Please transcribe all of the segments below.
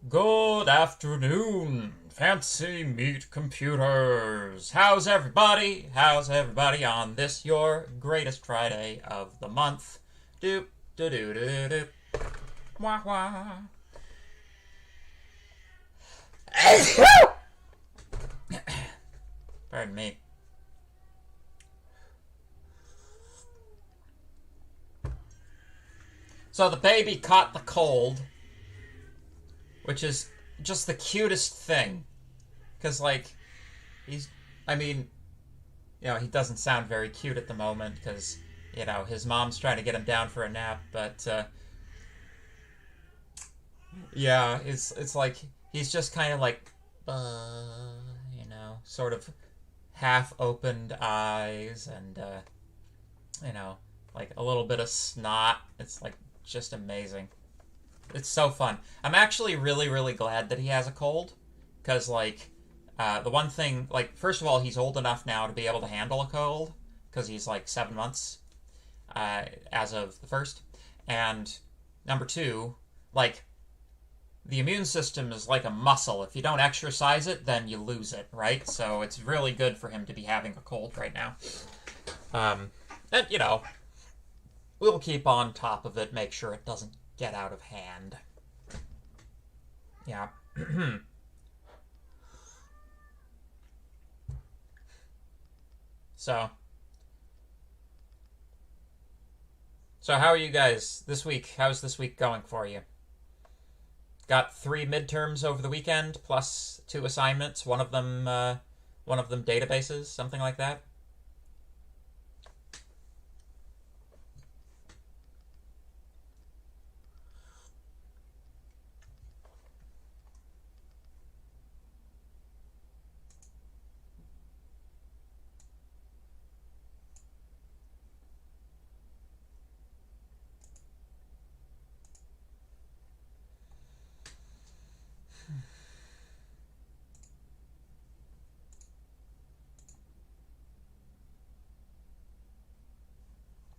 Good afternoon, fancy meat computers. How's everybody? How's everybody on this your greatest Friday of the month? Doop doo doo doo doo. Wah wah. Pardon me. So the baby caught the cold, which is just the cutest thing. Because, like, he doesn't sound very cute at the moment because, his mom's trying to get him down for a nap, but, Yeah, it's like he's just kind of like, sort of half opened eyes and you know, like a little bit of snot. It's like just amazing. It's so fun. I'm actually really, really glad that he has a cold, because like the one thing, like first of all, he's old enough now to be able to handle a cold because he's like 7 months as of the first, and number two, like the immune system is like a muscle. If you don't exercise it, then you lose it, right? So it's really good for him to be having a cold right now. And we'll keep on top of it, make sure it doesn't get out of hand. Yeah. So, so how are you guys this week? How's this week going for you? Got 3 midterms over the weekend, plus 2 assignments. One of them databases, something like that.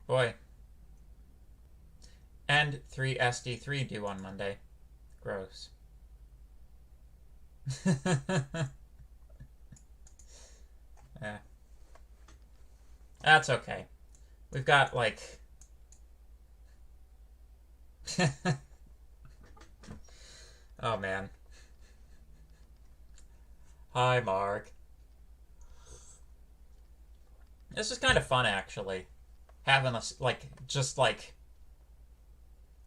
Boy. And 3SD3 due on Monday. Gross. Yeah. That's okay. We've got like oh man. Hi, Mark. This is kind of fun actually. Having us like just like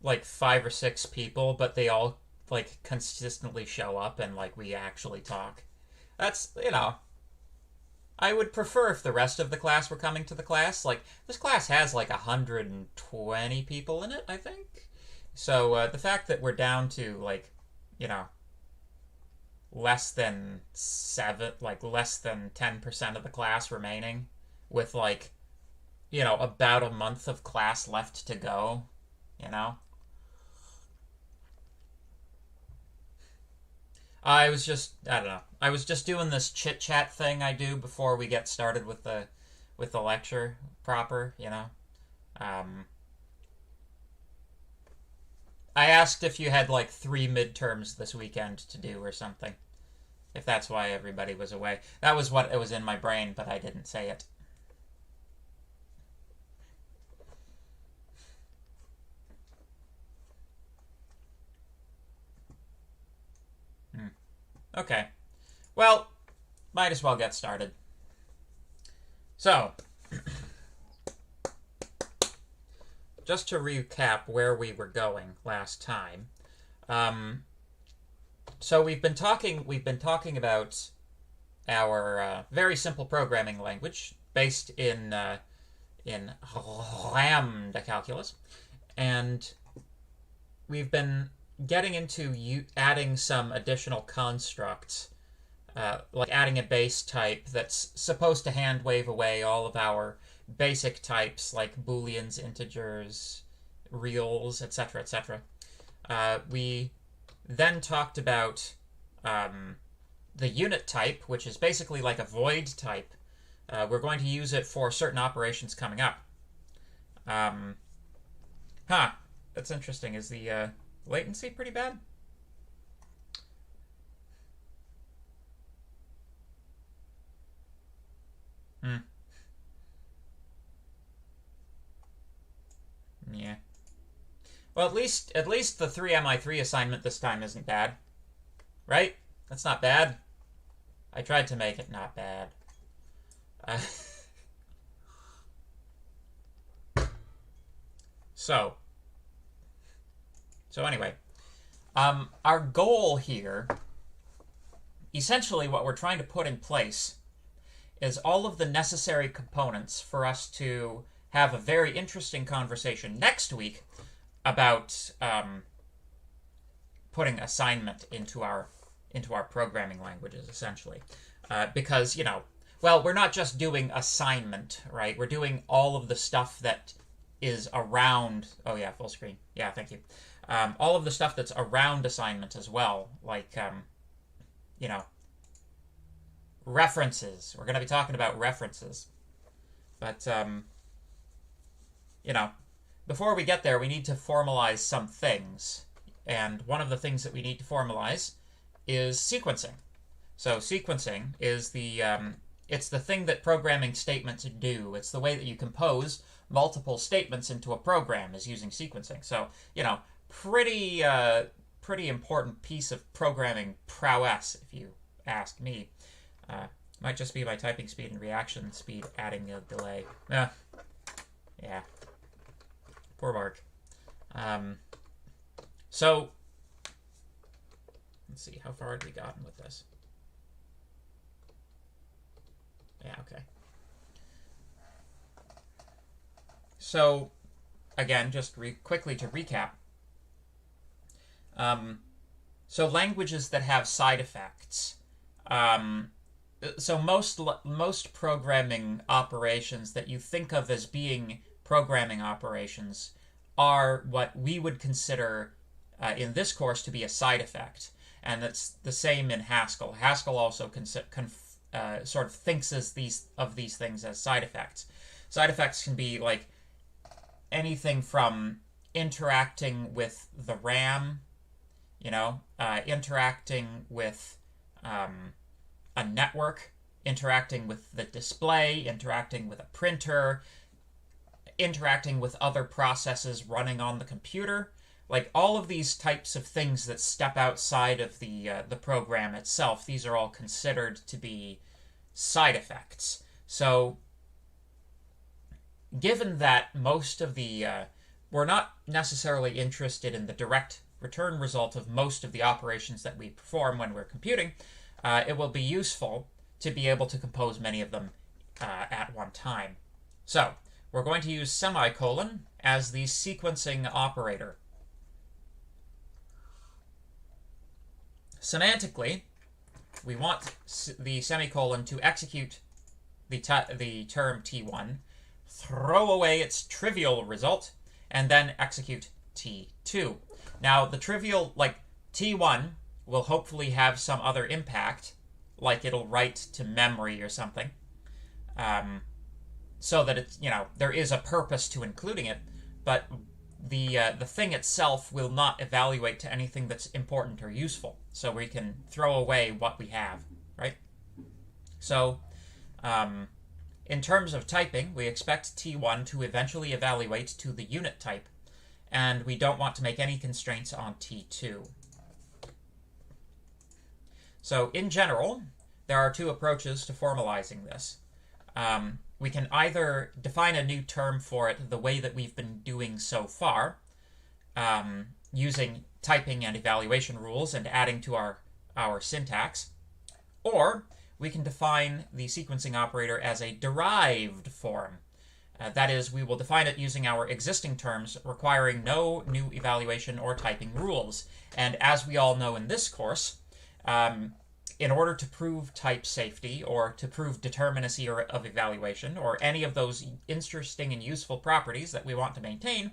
5 or 6 people, but they all like consistently show up and like we actually talk. That's. I would prefer if the rest of the class were coming to the class. Like this class has like 120 people in it, I think. So the fact that we're down to like, you know, less than 10% of the class remaining, with like, about a month of class left to go, you know. I don't know. I was just doing this chit chat thing I do before we get started with the lecture proper. Um, I asked if you had like 3 midterms this weekend to do or something. If that's why everybody was away. That was what it was in my brain, but I didn't say it. Hmm. Okay. Well, might as well get started. So, just to recap where we were going last time. Um, so we've been talking about our very simple programming language based in lambda calculus, and we've been getting into adding some additional constructs, like adding a base type that's supposed to hand wave away all of our basic types like booleans, integers, reals, etc., etc. We then talked about the unit type, which is basically like a void type. We're going to use it for certain operations coming up. Um, huh, that's interesting. Is the latency pretty bad? Hmm. Yeah. Well, at least the 3MI3 assignment this time isn't bad, right? That's not bad. I tried to make it not bad. Uh, so, so anyway, our goal here, essentially, what we're trying to put in place, is all of the necessary components for us to have a very interesting conversation next week about putting assignment into our programming languages, essentially. Because, well, we're not just doing assignment, right? We're doing all of the stuff that is around... Oh, yeah, full screen. Yeah, thank you. All of the stuff that's around assignment as well, like, references. We're going to be talking about references. But, before we get there, we need to formalize some things. And one of the things that we need to formalize is sequencing. So sequencing is it's the thing that programming statements do. It's the way that you compose multiple statements into a program is using sequencing. So, pretty important piece of programming prowess, if you ask me. Might just be my typing speed and reaction speed adding a delay. Yeah. Poor Mark. So, let's see, how far had we gotten with this? Yeah, okay. So, again, just quickly to recap. So languages that have side effects. So most programming operations that you think of as being programming operations are what we would consider in this course to be a side effect. And that's the same in Haskell. Haskell also sort of thinks of these things as side effects. Side effects can be like anything from interacting with the RAM, interacting with a network, interacting with the display, interacting with a printer, interacting with other processes running on the computer. Like all of these types of things that step outside of the program itself, these are all considered to be side effects. So, given that most of we're not necessarily interested in the direct return result of most of the operations that we perform when we're computing, it will be useful to be able to compose many of them at one time. So, we're going to use semicolon as the sequencing operator. Semantically, we want the semicolon to execute the term T1, throw away its trivial result, and then execute T2. Now, the trivial, like T1, will hopefully have some other impact, like it'll write to memory or something, so that it's, there is a purpose to including it, but the thing itself will not evaluate to anything that's important or useful, so we can throw away what we have, right? So, in terms of typing, we expect T1 to eventually evaluate to the unit type, and we don't want to make any constraints on T2. So, in general, there are two approaches to formalizing this. We can either define a new term for it the way that we've been doing so far, using typing and evaluation rules and adding to our syntax, or we can define the sequencing operator as a derived form. That is, we will define it using our existing terms, requiring no new evaluation or typing rules. And as we all know in this course, in order to prove type safety or to prove determinacy of evaluation or any of those interesting and useful properties that we want to maintain,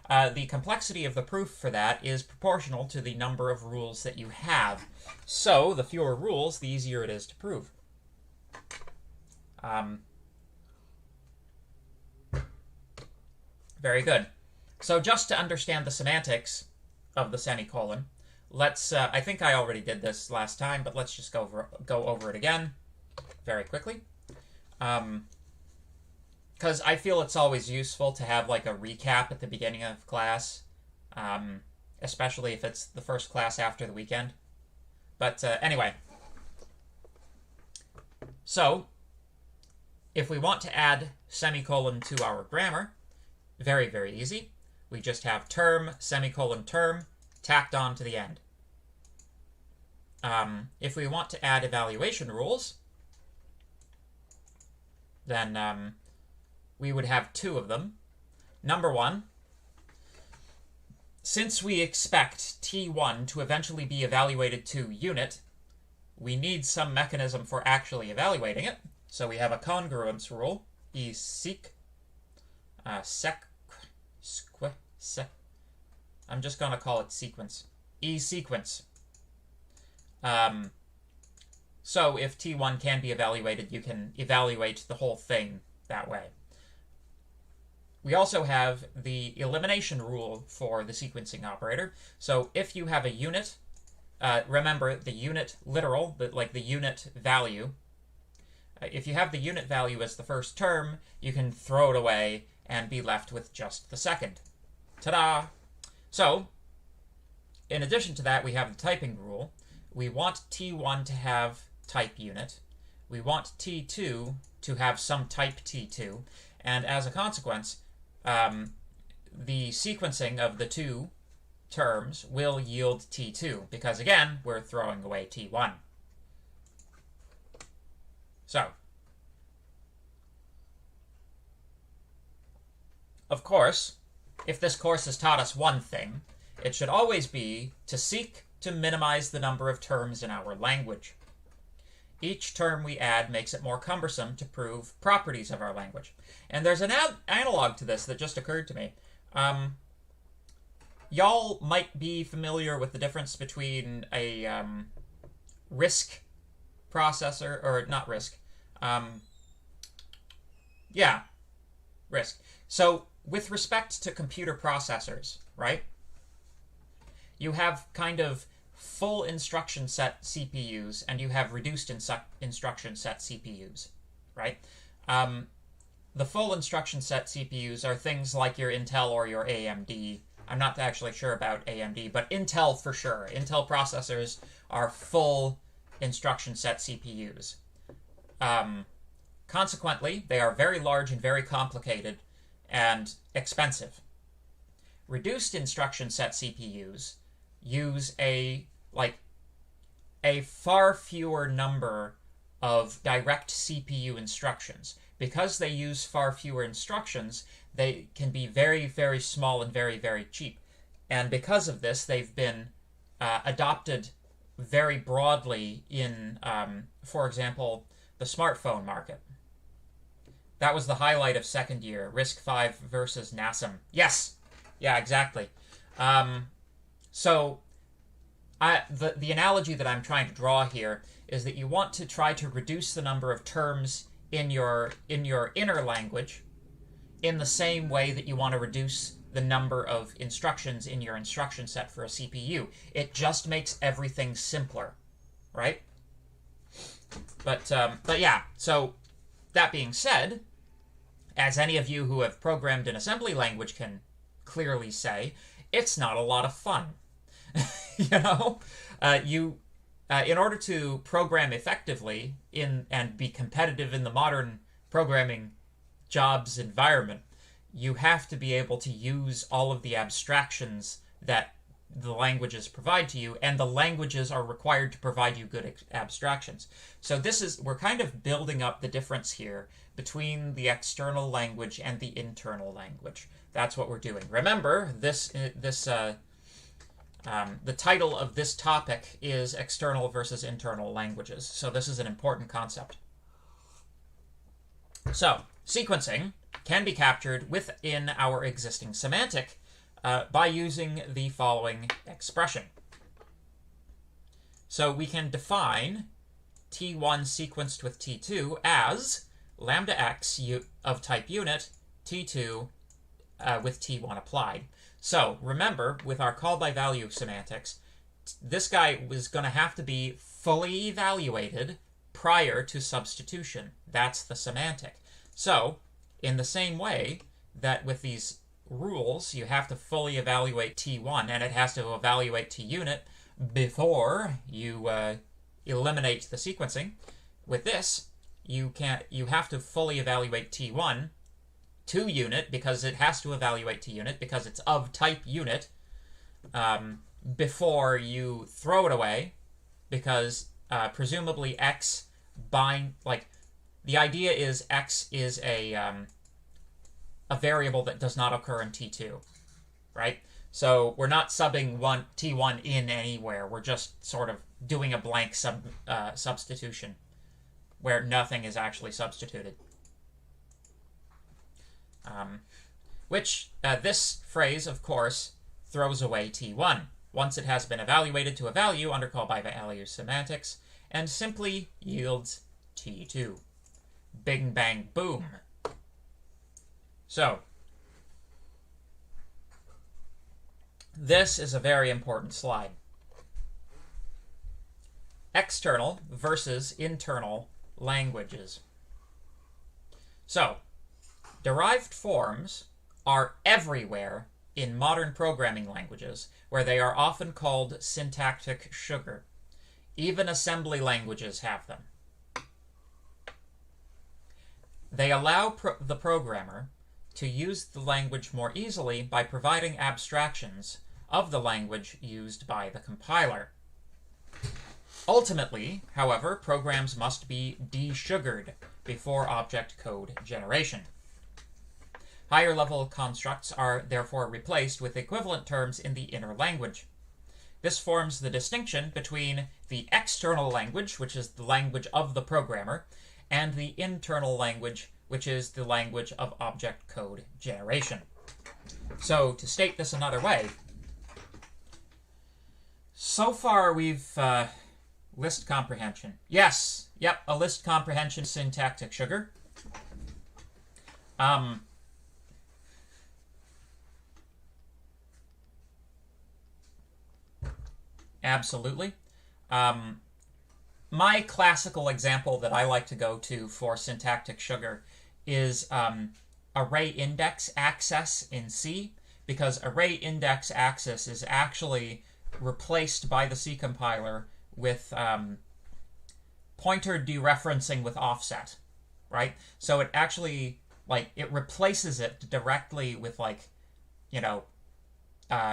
the complexity of the proof for that is proportional to the number of rules that you have. So, the fewer rules, the easier it is to prove. Very good. So just to understand the semantics of the semicolon, let's, I think I already did this last time, but let's just go over it again very quickly. Because I feel it's always useful to have like a recap at the beginning of class, especially if it's the first class after the weekend. But anyway, so if we want to add semicolon to our grammar, very, very easy. We just have term, semicolon, term, tacked on to the end. If we want to add evaluation rules, then we would have two of them. Number one, since we expect T1 to eventually be evaluated to unit, we need some mechanism for actually evaluating it. So we have a congruence rule, e-seq, I'm just going to call it sequence, e-sequence. So if T1 can be evaluated, you can evaluate the whole thing that way. We also have the elimination rule for the sequencing operator. So if you have a unit, remember the unit literal, like the unit value. If you have the unit value as the first term, you can throw it away and be left with just the second. Ta-da! So, in addition to that, we have the typing rule. We want T1 to have type unit. We want T2 to have some type T2. And as a consequence, the sequencing of the two terms will yield T2, because again, we're throwing away T1. So, of course, if this course has taught us one thing, it should always be to seek to minimize the number of terms in our language. Each term we add makes it more cumbersome to prove properties of our language. And there's an analog to this that just occurred to me. Y'all might be familiar with the difference between a RISC processor, or not RISC. Yeah, RISC. So with respect to computer processors, right? You have kind of full instruction set CPUs, and you have reduced instruction set CPUs, right? The full instruction set CPUs are things like your Intel or your AMD. I'm not actually sure about AMD, but Intel for sure. Intel processors are full instruction set CPUs. Consequently, they are very large and very complicated and expensive. Reduced instruction set CPUs use a far fewer number of direct CPU instructions. Because they use far fewer instructions, they can be very, very small and very, very cheap. And because of this, they've been adopted very broadly in, for example, the smartphone market. That was the highlight of second year, RISC-V versus NASM. Yes! Yeah, exactly. So the analogy that I'm trying to draw here is that you want to try to reduce the number of terms in your inner language in the same way that you want to reduce the number of instructions in your instruction set for a CPU. It just makes everything simpler, right? But yeah, so that being said, as any of you who have programmed in assembly language can clearly say, it's not a lot of fun. You know? In order to program effectively and be competitive in the modern programming jobs environment, you have to be able to use all of the abstractions that the languages provide to you, and the languages are required to provide you good abstractions. So we're kind of building up the difference here between the external language and the internal language. That's what we're doing. Remember, the title of this topic is External versus Internal Languages, so this is an important concept. So, sequencing can be captured within our existing semantic by using the following expression. So we can define T1 sequenced with T2 as lambda x of type unit, T2 with T1 applied. So remember, with our call by value semantics, this guy was going to have to be fully evaluated prior to substitution. That's the semantic. So, in the same way that with these rules, you have to fully evaluate T1, and it has to evaluate T-unit before you eliminate the sequencing. With this, you have to fully evaluate T1 to unit, because it has to evaluate T-unit, because it's of type unit, before you throw it away, because presumably X the idea is X is a variable that does not occur in T2, right? So we're not subbing T1 in anywhere. We're just sort of doing a blank substitution where nothing is actually substituted. This phrase, of course, throws away T1 once it has been evaluated to a value under call by value semantics and simply yields T2. Bing, bang, boom. So, this is a very important slide. External versus internal languages. So, derived forms are everywhere in modern programming languages, where they are often called syntactic sugar. Even assembly languages have them. They allow the programmer to use the language more easily by providing abstractions of the language used by the compiler. Ultimately, however, programs must be desugared before object code generation. Higher level constructs are therefore replaced with equivalent terms in the inner language. This forms the distinction between the external language, which is the language of the programmer, and the internal language, which is the language of object code generation. So, to state this another way, so far we've list comprehension. Yes, yep, a list comprehension syntactic sugar. Absolutely. My classical example that I like to go to for syntactic sugar is array index access in C, because array index access is actually replaced by the C compiler with pointer dereferencing with offset, right? So it actually, like, it replaces it directly with, like, you know,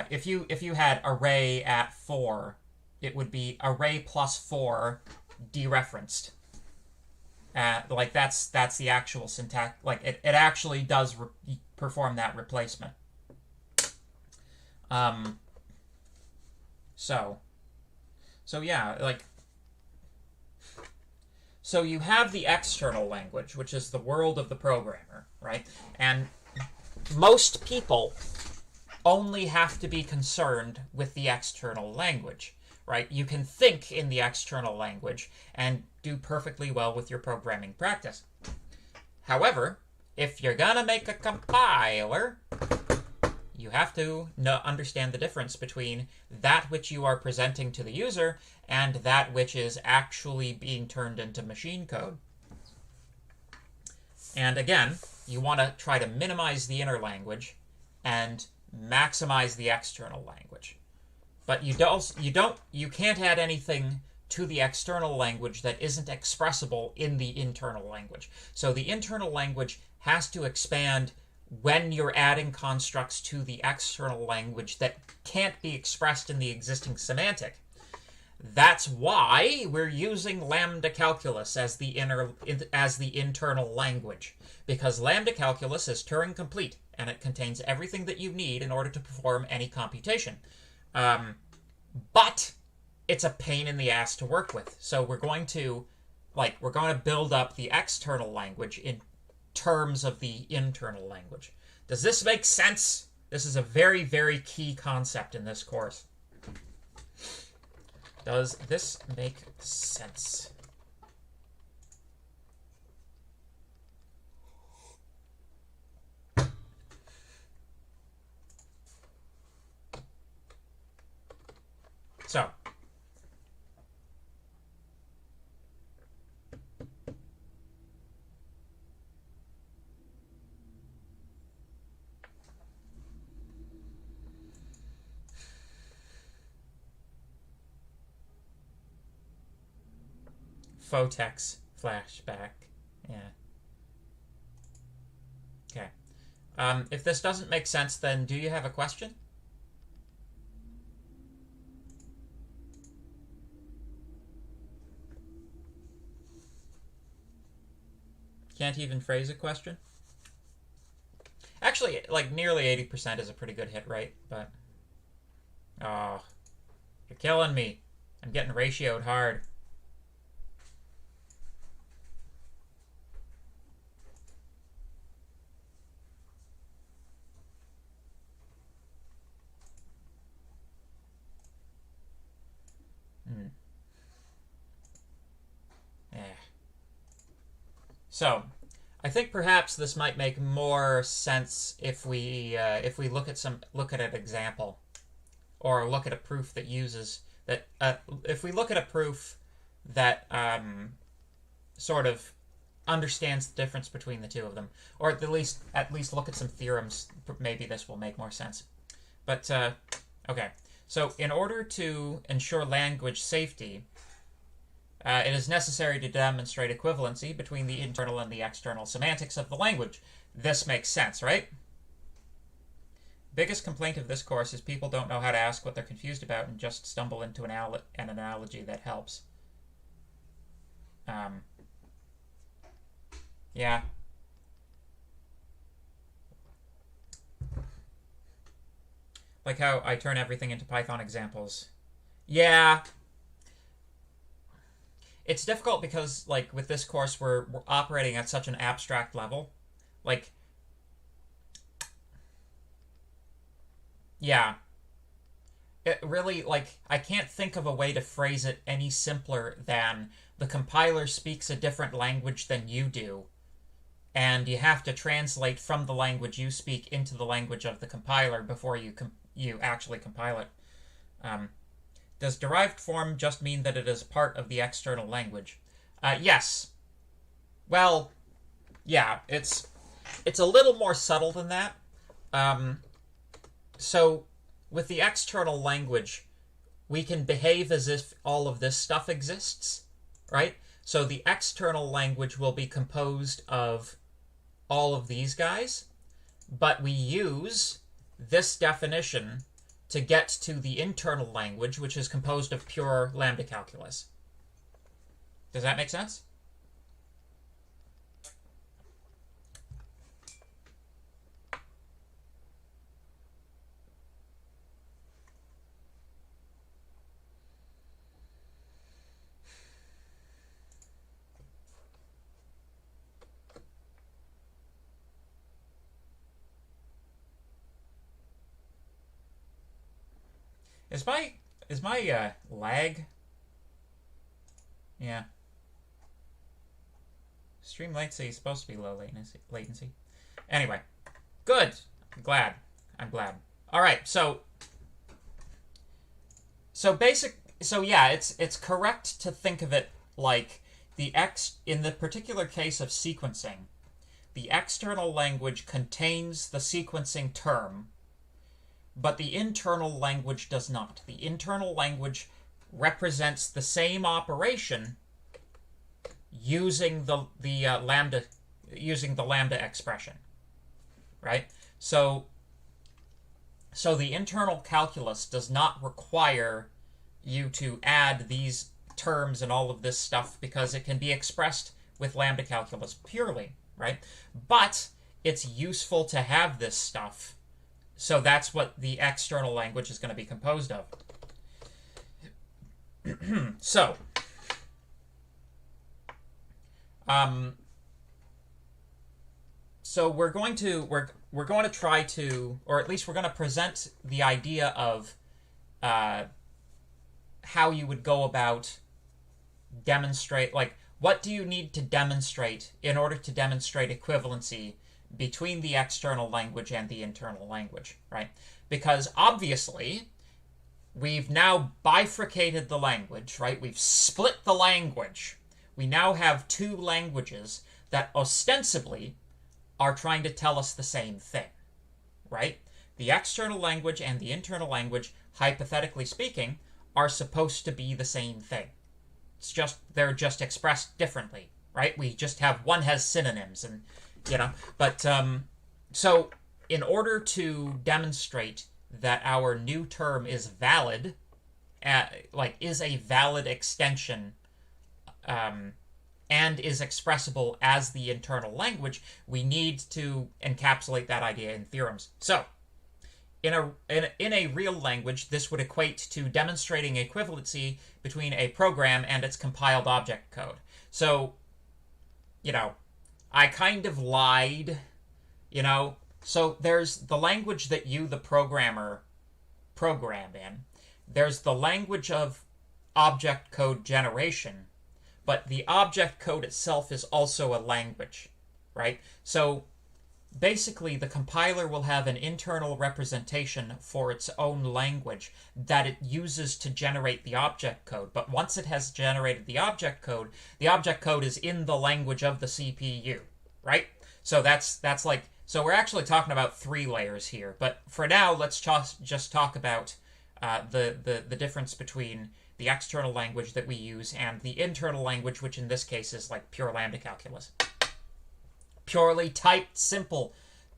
if you had array at 4, it would be array plus 4 dereferenced. Like that's the actual syntax. Like it actually does perform that replacement. So yeah, like, so you have the external language, which is the world of the programmer, right? And most people only have to be concerned with the external language, right? You can think in the external language and do perfectly well with your programming practice. However, if you're gonna make a compiler, you have to understand the difference between that which you are presenting to the user and that which is actually being turned into machine code. And again, you want to try to minimize the inner language and maximize the external language. But you can't add anything to the external language that isn't expressible in the internal language. So the internal language has to expand when you're adding constructs to the external language that can't be expressed in the existing semantic. That's why we're using lambda calculus as the internal language, because lambda calculus is Turing complete and it contains everything that you need in order to perform any computation. But it's a pain in the ass to work with. So we're going to build up the external language in terms of the internal language. Does this make sense? This is a very, very key concept in this course. Does this make sense? So, Photex flashback. Yeah. Okay. If this doesn't make sense, then do you have a question? Can't even phrase a question? Actually, like, nearly 80% is a pretty good hit rate, but Oh, you're killing me. I'm getting ratioed hard. Yeah. So, I think perhaps this might make more sense if we look at an example, or look at a proof that uses that. If we look at a proof that sort of understands the difference between the two of them, or at least look at some theorems. Maybe this will make more sense. But okay, so in order to ensure language safety, it is necessary to demonstrate equivalency between the internal and the external semantics of the language. This makes sense, right? Biggest complaint of this course is people don't know how to ask what they're confused about and just stumble into an analogy that helps. Yeah. Like how I turn everything into Python examples. Yeah. It's difficult because, like, with this course, we're operating at such an abstract level. Like, yeah. It really, like, I can't think of a way to phrase it any simpler than the compiler speaks a different language than you do, and you have to translate from the language you speak into the language of the compiler before you actually compile it. Does derived form just mean that it is part of the external language? Yes. Well, yeah, it's a little more subtle than that. So, with the external language, we can behave as if all of this stuff exists, right? So the external language will be composed of all of these guys, but we use this definition to get to the internal language, which is composed of pure lambda calculus. Does that make sense? Is my lag? Yeah. Stream latency is supposed to be low latency. Anyway, good. I'm glad. All right, so yeah, it's correct to think of it like in the particular case of sequencing, the external language contains the sequencing term, but the internal language does not. The internal language represents the same operation using the lambda expression, right? So the internal calculus does not require you to add these terms and all of this stuff because it can be expressed with lambda calculus purely, right? But it's useful to have this stuff. So that's what the external language is going to be composed of. So, we're going to try to, or at least we're going to present the idea of how you would go about demonstrate, like, what do you need to demonstrate in order to demonstrate equivalency between the external language and the internal language, right? Because obviously, we've now bifurcated the language, right? We've split the language. We now have two languages that ostensibly are trying to tell us the same thing, right? The external language and the internal language, hypothetically speaking, are supposed to be the same thing. It's just, they're just expressed differently, right? We just have, one has synonyms and, but, so in order to demonstrate that our new term is valid, is a valid extension, and is expressible as the internal language, we need to encapsulate that idea in theorems. So, in a real language, this would equate to demonstrating equivalency between a program and its compiled object code. So, I kind of lied, So there's the language that you, the programmer, program in. There's the language of object code generation, but the object code itself is also a language, right? So basically, the compiler will have an internal representation for its own language that it uses to generate the object code. But once it has generated the object code is in the language of the CPU, right? So that's like, so we're actually talking about 3 layers here. But for now, let's just talk about the difference between the external language that we use and the internal language, which in this case is like pure lambda calculus. Purely typed, simple,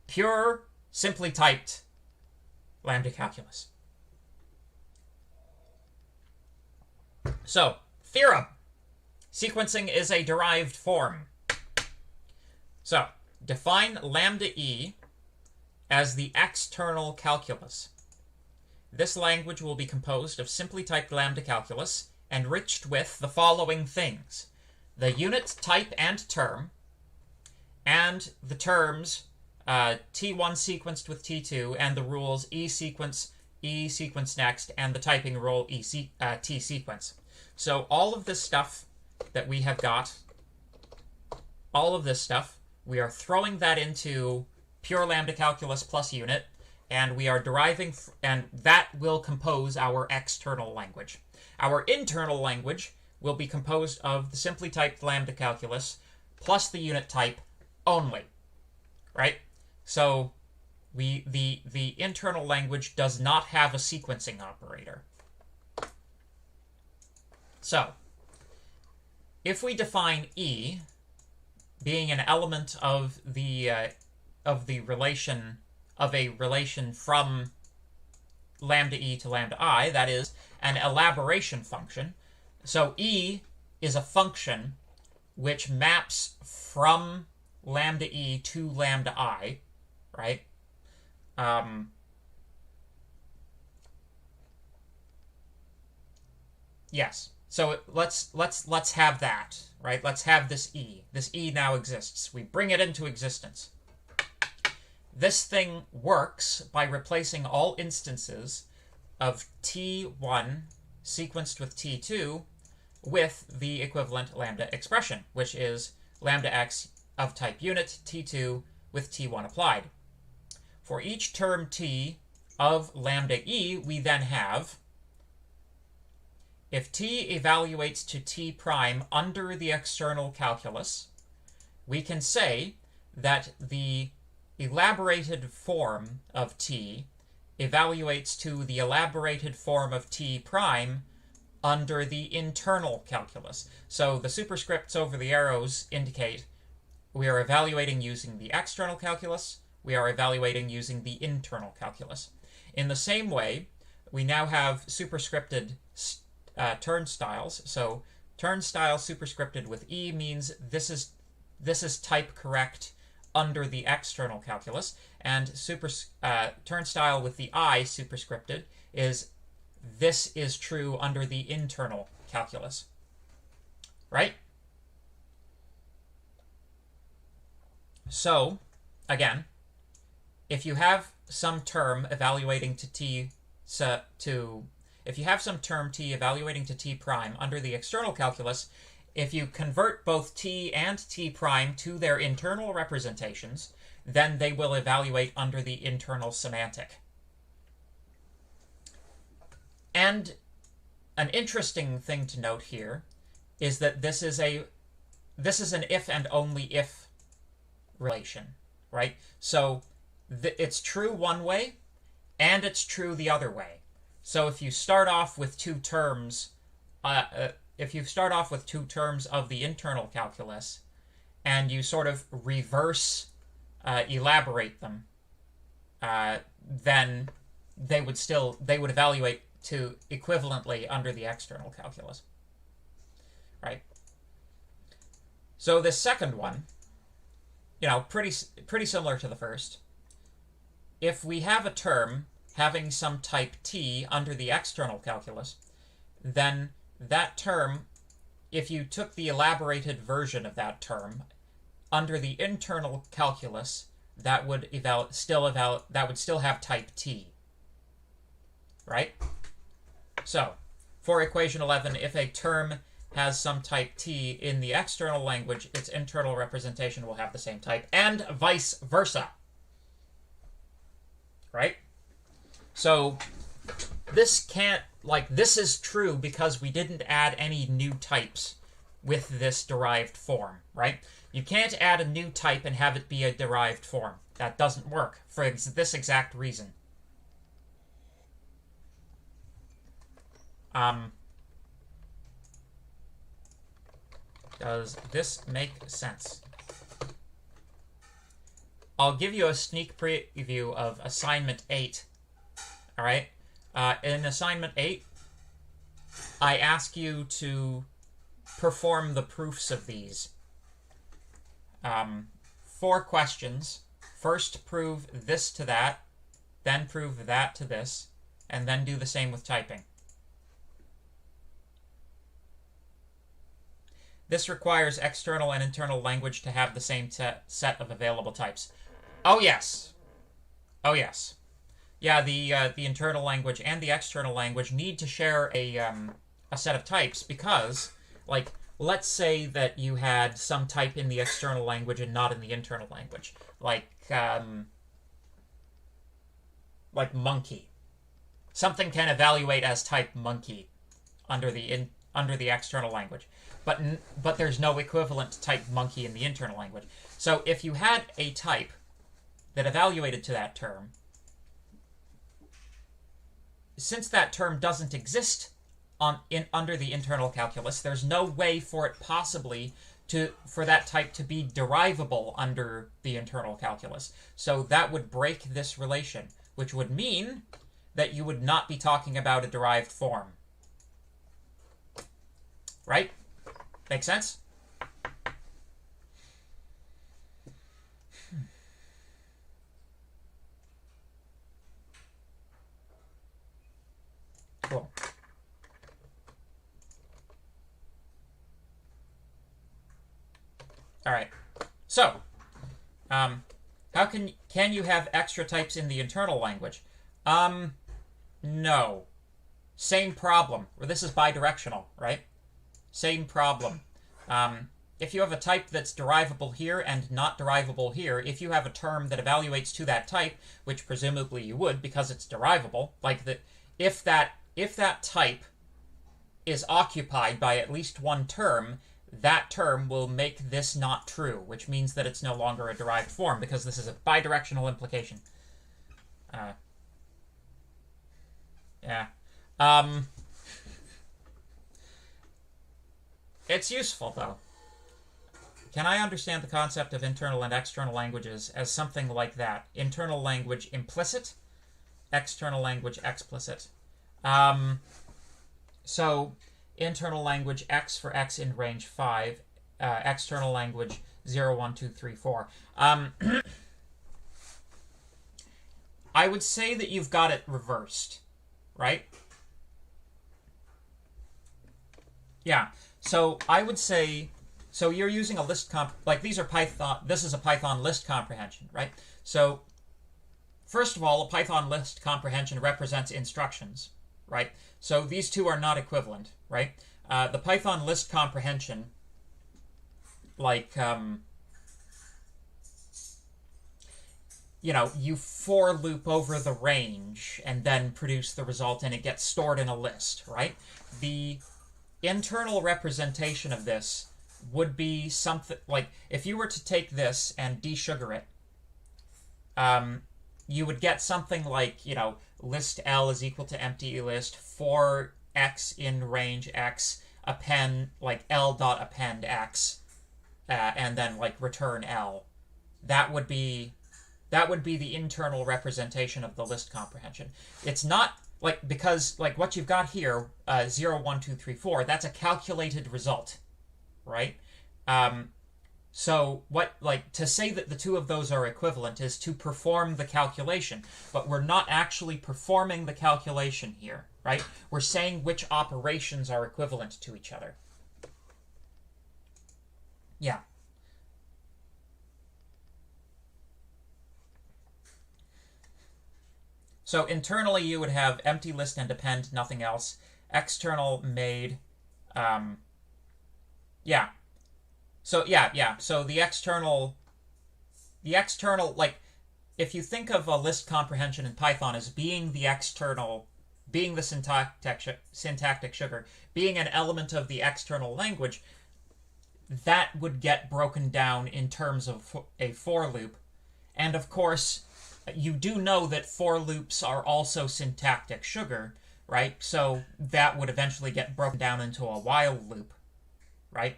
pure, simply typed lambda calculus. So, theorem. Sequencing is a derived form. So, define lambda e as the external calculus. This language will be composed of simply typed lambda calculus, enriched with the following things: the unit, type, and term, and the terms T1 sequenced with T2, and the rules E sequence next, and the typing rule T sequence. So all of this stuff that we have got, all of this stuff, we are throwing that into pure lambda calculus plus unit, and we are deriving, and that will compose our external language. Our internal language will be composed of the simply typed lambda calculus plus the unit type only, right? So the internal language does not have a sequencing operator. So if we define E being an element of the relation of a relation from lambda e to lambda I, that is an elaboration function. So E is a function which maps from lambda e to lambda I, right? Yes. So let's have that, right? Let's have this E. This E now exists. We bring it into existence. This thing works by replacing all instances of T1 sequenced with T2 with the equivalent lambda expression, which is lambda x of type unit T2 with T1 applied. For each term T of lambda e, we then have, if T evaluates to T prime under the external calculus, we can say that the elaborated form of T evaluates to the elaborated form of T prime under the internal calculus. So the superscripts over the arrows indicate we are evaluating using the external calculus, we are evaluating using the internal calculus. In the same way, we now have superscripted turnstiles. So turnstile superscripted with E means this is type correct under the external calculus, and turnstile with the I superscripted is this is true under the internal calculus, right? So, again, if you have some term evaluating to T if you have some term T evaluating to T prime under the external calculus, if you convert both T and T prime to their internal representations, then they will evaluate under the internal semantic. And an interesting thing to note here is that this is an if and only if relation, right? So it's true one way, and it's true the other way. So if you start off with two terms, of the internal calculus, and you sort of reverse elaborate them, then they would evaluate to equivalently under the external calculus, right? So this second one, pretty similar to the first. If we have a term having some type t under the external calculus, then that term, if you took the elaborated version of that term under the internal calculus, that would still have type t, right? So, for equation 11, if a term has some type t in the external language, its internal representation will have the same type, and vice versa, right? So, this is true because we didn't add any new types with this derived form, right? You can't add a new type and have it be a derived form. That doesn't work for this exact reason. Does this make sense? I'll give you a sneak preview of assignment 8. All right? In assignment 8, I ask you to perform the proofs of these. 4 questions. First, prove this to that, then prove that to this, and then do the same with typing. This requires external and internal language to have the same set of available types. Oh, yes. Oh, yes. Yeah, the internal language and the external language need to share a set of types because, like, let's say that you had some type in the external language and not in the internal language. Like monkey. Something can evaluate as type monkey under the external language. But there's no equivalent type monkey in the internal language. So if you had a type that evaluated to that term, since that term doesn't exist under the internal calculus, there's no way for it possibly for that type to be derivable under the internal calculus. So that would break this relation, which would mean that you would not be talking about a derived form. Right? Make sense? Cool. All right. So, how can you have extra types in the internal language? No. Same problem. Or this is bidirectional, right? Same problem. If you have a type that's derivable here and not derivable here, if you have a term that evaluates to that type, which presumably you would because it's derivable, like if that type is occupied by at least one term, that term will make this not true, which means that it's no longer a derived form because this is a bidirectional implication. Yeah. It's useful, though. Can I understand the concept of internal and external languages as something like that? Internal language implicit, external language explicit. So, internal language X for X in range 5, external language 0, 1, 2, 3, 4. I would say that you've got it reversed, right? Yeah. So I would say, so you're using a list these are Python, this is a Python list comprehension, right? So first of all, a Python list comprehension represents instructions, right? So these two are not equivalent, right? The Python list comprehension, you for loop over the range and then produce the result and it gets stored in a list, right? The internal representation of this would be something like if you were to take this and desugar it, you would get something like, list L is equal to empty list for X in range X, append, L dot append X, and then, return L. That would be the internal representation of the list comprehension. It's not, because, what you've got here, 0, 1, 2, 3, 4, that's a calculated result, right? So what, like, to say that the two of those are equivalent is to perform the calculation, but we're not actually performing the calculation here, right? We're saying which operations are equivalent to each other. Yeah. So internally you would have empty list and append, nothing else. External made, yeah. So yeah. So the external, like, if you think of a list comprehension in Python as being the external, being the syntactic sugar, being an element of the external language, that would get broken down in terms of a for loop. And of course, you do know that for loops are also syntactic sugar, right? So that would eventually get broken down into a while loop, right?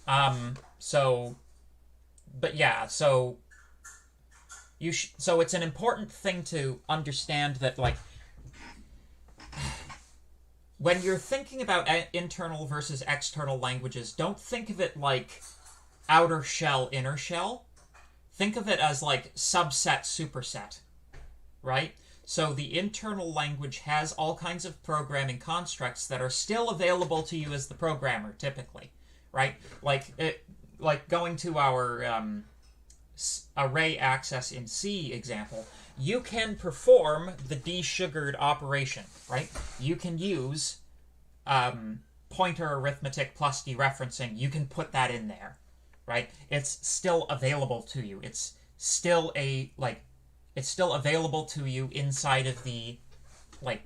But yeah, so so it's an important thing to understand that, like, when you're thinking about internal versus external languages, don't think of it like outer shell, inner shell. Think of it as like subset, superset, right? So the internal language has all kinds of programming constructs that are still available to you as the programmer, typically, right? Like going to our array access in C example, you can perform the desugared operation, right? You can use pointer arithmetic plus dereferencing. You can put that in there, right? It's still available to you. It's still it's still available to you inside of the, like,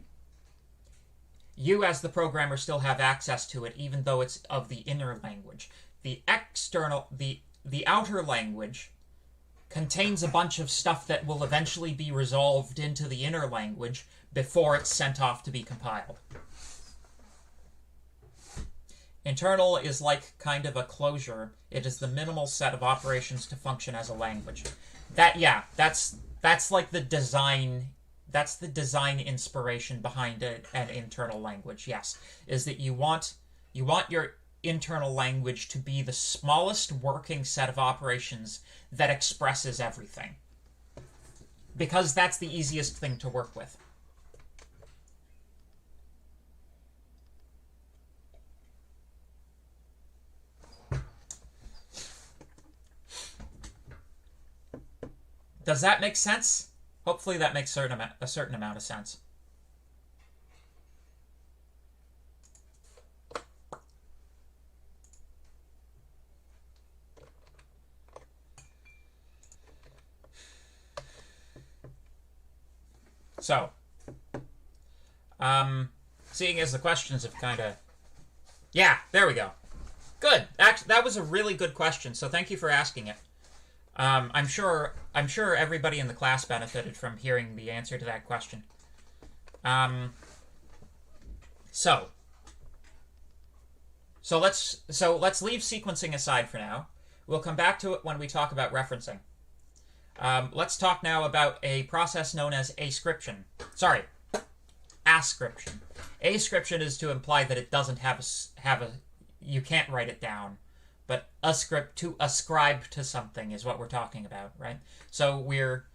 you as the programmer still have access to it, even though it's of the inner language. The external, the outer language contains a bunch of stuff that will eventually be resolved into the inner language before it's sent off to be compiled. Internal is like kind of a closure. It is the minimal set of operations to function as a language. That's like the design. That's the design inspiration behind an internal language. Yes, is that you want your internal language to be the smallest working set of operations that expresses everything, because that's the easiest thing to work with. Does that make sense? Hopefully that makes a certain amount of sense. So, seeing as the questions have kind of... Yeah, there we go. Good. Actually, that was a really good question, so thank you for asking it. I'm sure everybody in the class benefited from hearing the answer to that question. So let's leave sequencing aside for now. We'll come back to it when we talk about referencing. Let's talk now about a process known as ascription. Sorry, ascription. Ascription is to imply that it doesn't have a you can't write it down. But to ascribe to something is what we're talking about, right? So we're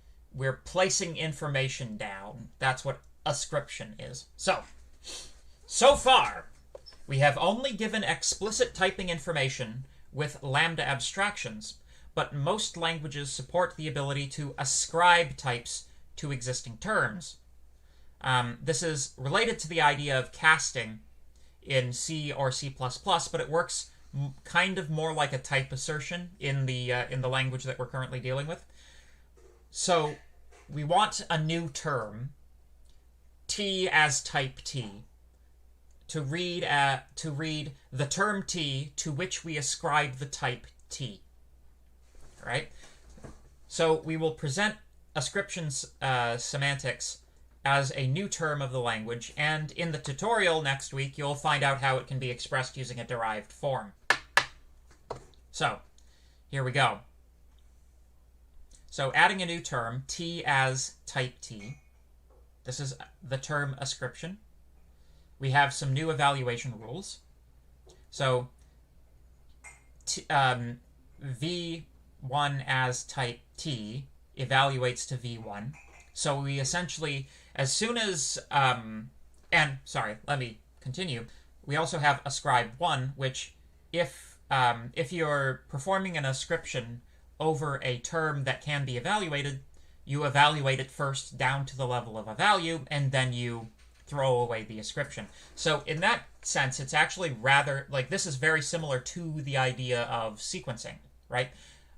placing information down. That's what ascription is. So far, we have only given explicit typing information with lambda abstractions, but most languages support the ability to ascribe types to existing terms. This is related to the idea of casting in C or C++, but it works kind of more like a type assertion in the language that we're currently dealing with. So we want a new term, T as type T, to read the term T to which we ascribe the type T. All right? So we will present ascription semantics as a new term of the language, and in the tutorial next week you'll find out how it can be expressed using a derived form. So, here we go. So, adding a new term, T as type T. This is the term ascription. We have some new evaluation rules. So, v1 as type t evaluates to v1. So we essentially, as soon as, and sorry, let me continue. We also have ascribe1, which if you're performing an ascription over a term that can be evaluated, you evaluate it first down to the level of a value, and then you throw away the ascription. So in that sense, it's actually rather, like, this is very similar to the idea of sequencing, right?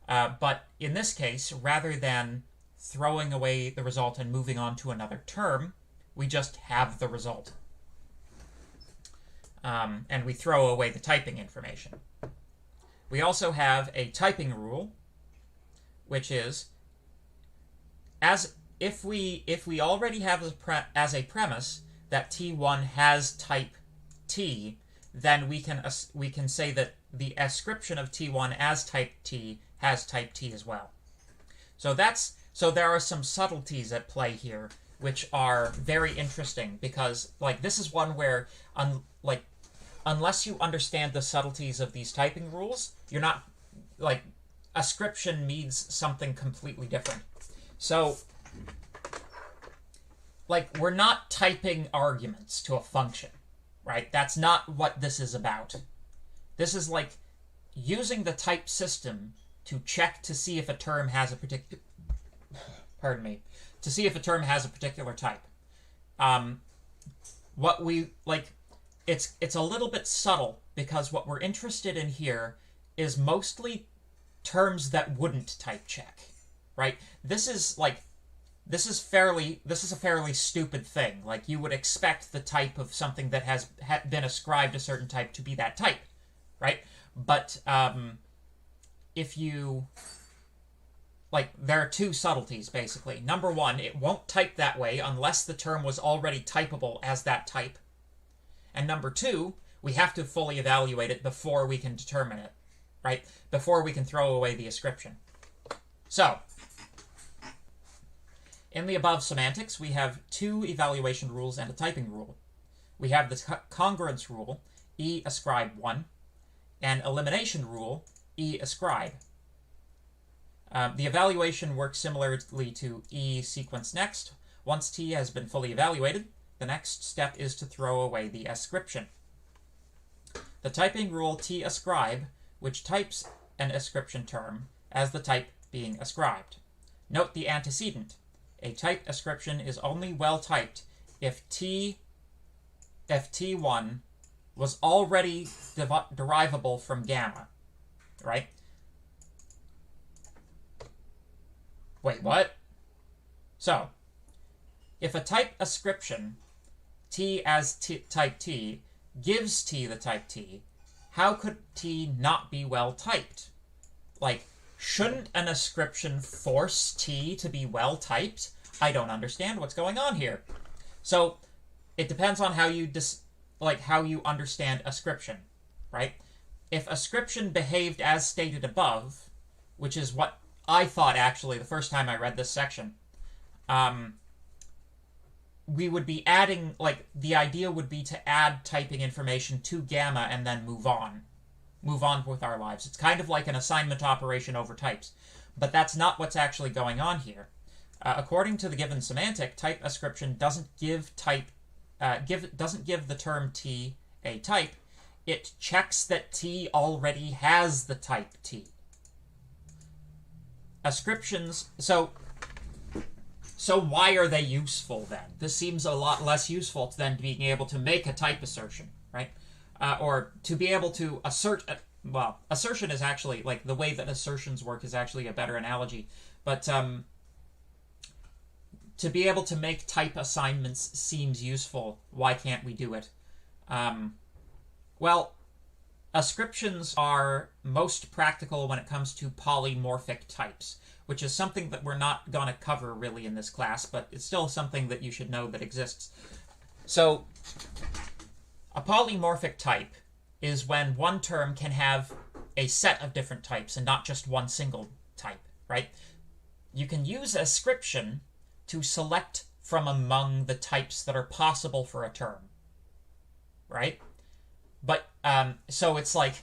But in this case, rather than throwing away the result and moving on to another term, we just have the result. And we throw away the typing information. We also have a typing rule, which is, if we already have as a premise that T1 has type T, then we can say that the ascription of T1 as type T has type T as well. So there are some subtleties at play here, which are very interesting, because like this is one where unless you understand the subtleties of these typing rules, you're not, like, ascription means something completely different. So, like, we're not typing arguments to a function, right? That's not what this is about. This is like using the type system to check to see if a term has a particular, to see if a term has a particular type. What we, like, it's a little bit subtle, because what we're interested in here is mostly terms that wouldn't type check, right? This is a fairly stupid thing. Like, you would expect the type of something that has been ascribed a certain type to be that type, right? But if you, like, there are two subtleties, basically. Number one, it won't type that way unless the term was already typable as that type. And number two, we have to fully evaluate it before we can determine it, right? Before we can throw away the ascription. So, in the above semantics, we have two evaluation rules and a typing rule. We have the congruence rule, E ascribe 1, and elimination rule, E ascribe. The evaluation works similarly to E sequence next. Once T has been fully evaluated, the next step is to throw away the ascription. The typing rule T ascribe, which types an ascription term as the type being ascribed. Note the antecedent. A type ascription is only well typed if T1 was already derivable from gamma, right? Wait, what? So, if a type ascription, T as type T, gives T the type T, how could T not be well typed? Like, shouldn't an ascription force T to be well typed? I don't understand what's going on here. So, it depends on how you how you understand ascription, right? If ascription behaved as stated above, which is what I thought actually the first time I read this section, we would be adding, like, the idea would be to add typing information to gamma and then move on with our lives. It's kind of like an assignment operation over types, but that's not what's actually going on here. According to the given semantic, type ascription doesn't give the term T a type. It checks that T already has the type T. Ascriptions, so why are they useful then? This seems a lot less useful than being able to make a type assertion, right? Or to be able to assert, well, assertion is actually, like, the way that assertions work is actually a better analogy. But to be able to make type assignments seems useful. Why can't we do it? Well, ascriptions are most practical when it comes to polymorphic types, which is something that we're not going to cover really in this class, but it's still something that you should know that exists. So, a polymorphic type is when one term can have a set of different types and not just one single type, right? You can use ascription to select from among the types that are possible for a term, right? But, so it's like,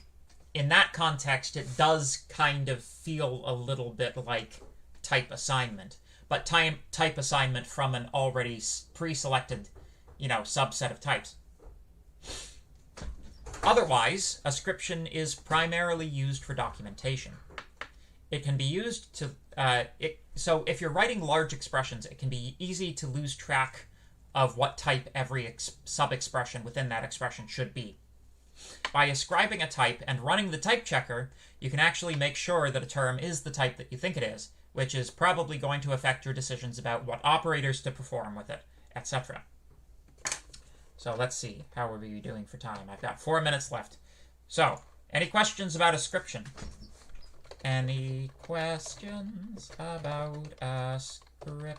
in that context, it does kind of feel a little bit like type assignment, but type assignment from an already pre-selected, subset of types. Otherwise, ascription is primarily used for documentation. It can be used to so if you're writing large expressions, it can be easy to lose track of what type every sub-expression within that expression should be. By ascribing a type and running the type checker, you can actually make sure that a term is the type that you think it is, which is probably going to affect your decisions about what operators to perform with it, etc. So let's see, how are we doing for time? I've got 4 minutes left. So, any questions about ascription? Any questions about ascription?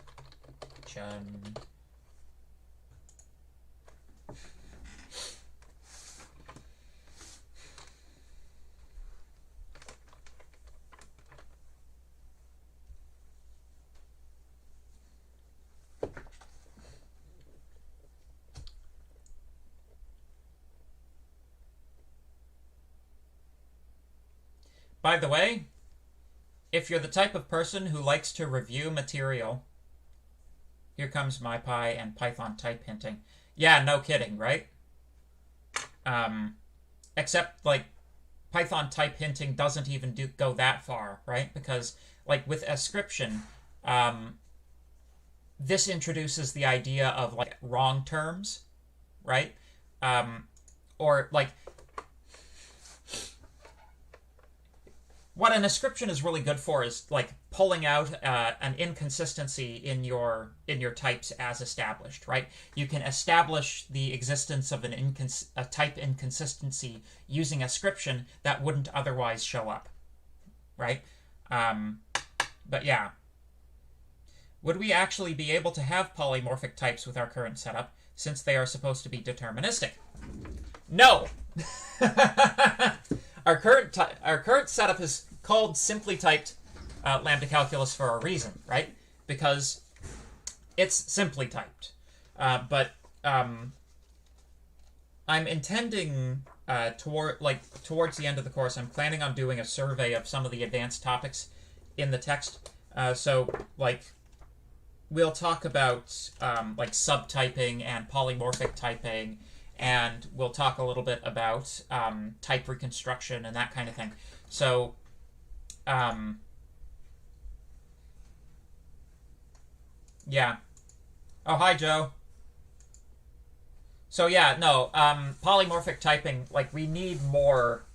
By the way, if you're the type of person who likes to review material, here comes MyPy and Python type hinting. Yeah, no kidding, right? Except, like, Python type hinting doesn't even go that far, right? Because, like, with ascription, this introduces the idea of, like, wrong terms, right? Or, like, what an ascription is really good for is, like, pulling out an inconsistency in your types as established, right? You can establish the existence of a type inconsistency using ascription that wouldn't otherwise show up, right? But yeah. Would we actually be able to have polymorphic types with our current setup, since they are supposed to be deterministic? No! Our current setup is called simply typed lambda calculus for a reason, right? Because it's simply typed. But I'm intending towards the end of the course, I'm planning on doing a survey of some of the advanced topics in the text. So like we'll talk about like subtyping and polymorphic typing. And we'll talk a little bit about type reconstruction and that kind of thing. So, yeah. Oh, hi, Joe. So yeah, no, polymorphic typing, like we need more.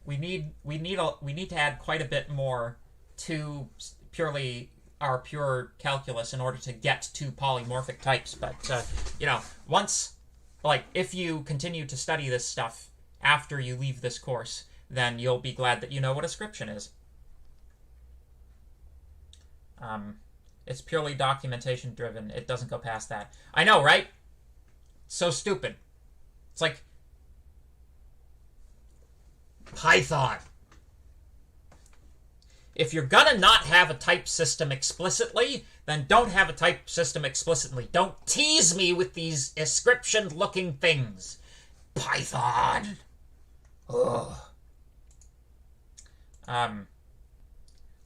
We need to add quite a bit more to our pure calculus in order to get to polymorphic types. But once. Like, if you continue to study this stuff after you leave this course, then you'll be glad that you know what ascription is. It's purely documentation driven. It doesn't go past that. I know, right? So stupid. It's like Python. If you're gonna not have a type system explicitly, then don't have a type system explicitly. Don't tease me with these ascription-looking things. Python. Ugh.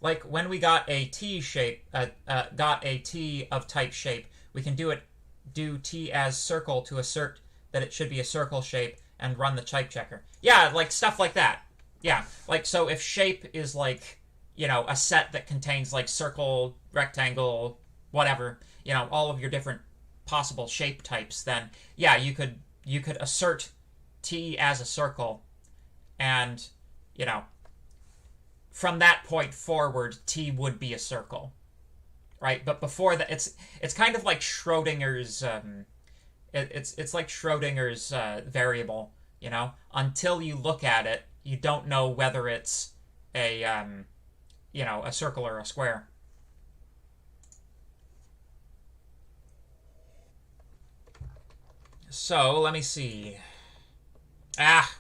Like when we got a T shape, got a T of type shape, we can do T as circle to assert that it should be a circle shape and run the type checker. Yeah, like stuff like that. Yeah, like so if shape is like, a set that contains like circle, rectangle, whatever, all of your different possible shape types, then yeah, you could assert T as a circle, and from that point forward, T would be a circle, right? But before that, it's kind of like Schrodinger's it's like Schrodinger's variable, until you look at it, you don't know whether it's a a circle or a square. So, let me see.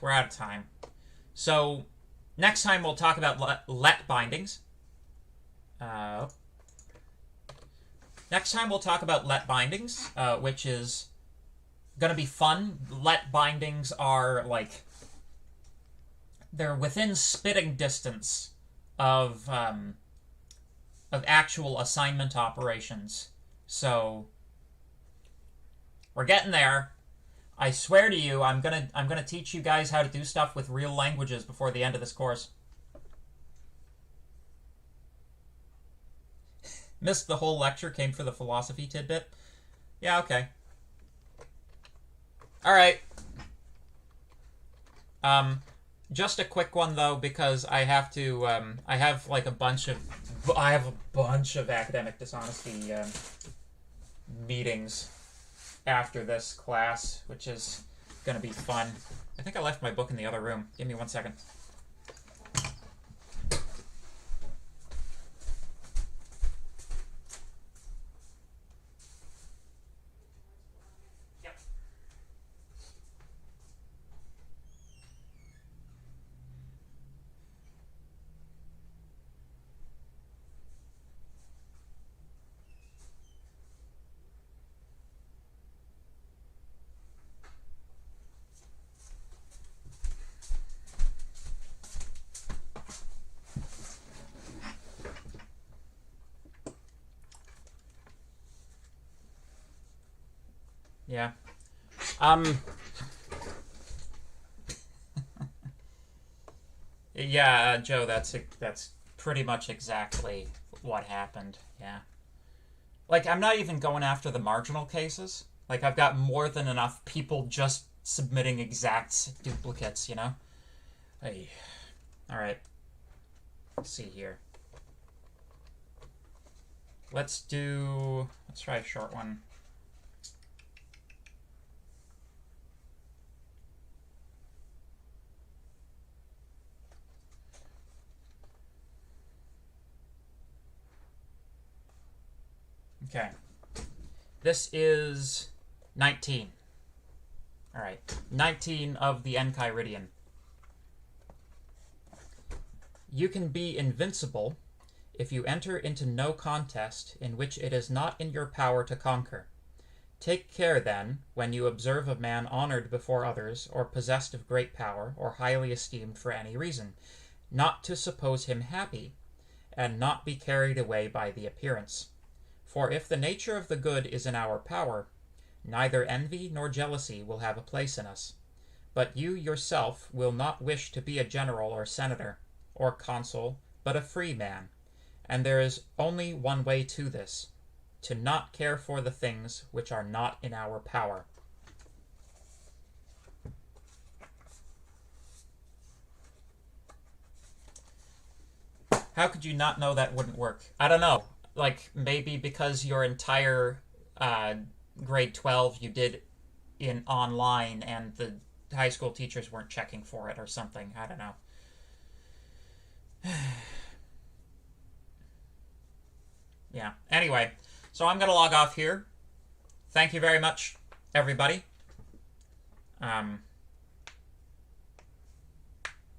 We're out of time. So, next time we'll talk about let bindings. Next time we'll talk about let bindings, which is going to be fun. Let bindings are like they're within spitting distance of actual assignment operations. So we're getting there. I swear to you, I'm gonna teach you guys how to do stuff with real languages before the end of this course. Missed the whole lecture, came for the philosophy tidbit. Yeah, okay. Alright. Just a quick one though, because I have to, I have a bunch of academic dishonesty, meetings after this class, which is gonna be fun. I think I left my book in the other room. Give me 1 second. Yeah. Yeah, Joe, that's pretty much exactly what happened. Yeah. I'm not even going after the marginal cases. I've got more than enough people just submitting exact duplicates, you know? Hey. Alright. Let's see here. Let's try a short one. Okay. This is 19. Alright. 19 of the Enchiridion. You can be invincible if you enter into no contest in which it is not in your power to conquer. Take care, then, when you observe a man honored before others, or possessed of great power, or highly esteemed for any reason, not to suppose him happy, and not be carried away by the appearance. For if the nature of the good is in our power, neither envy nor jealousy will have a place in us. But you yourself will not wish to be a general or senator, or consul, but a free man. And there is only one way to this, to not care for the things which are not in our power. How could you not know that wouldn't work? I don't know. Maybe because your entire grade 12 you did in online and the high school teachers weren't checking for it or something. I don't know. Yeah. Anyway, so I'm going to log off here. Thank you very much, everybody.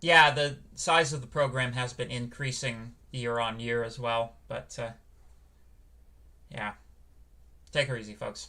Yeah, the size of the program has been increasing year on year as well, but yeah. Take her easy, folks.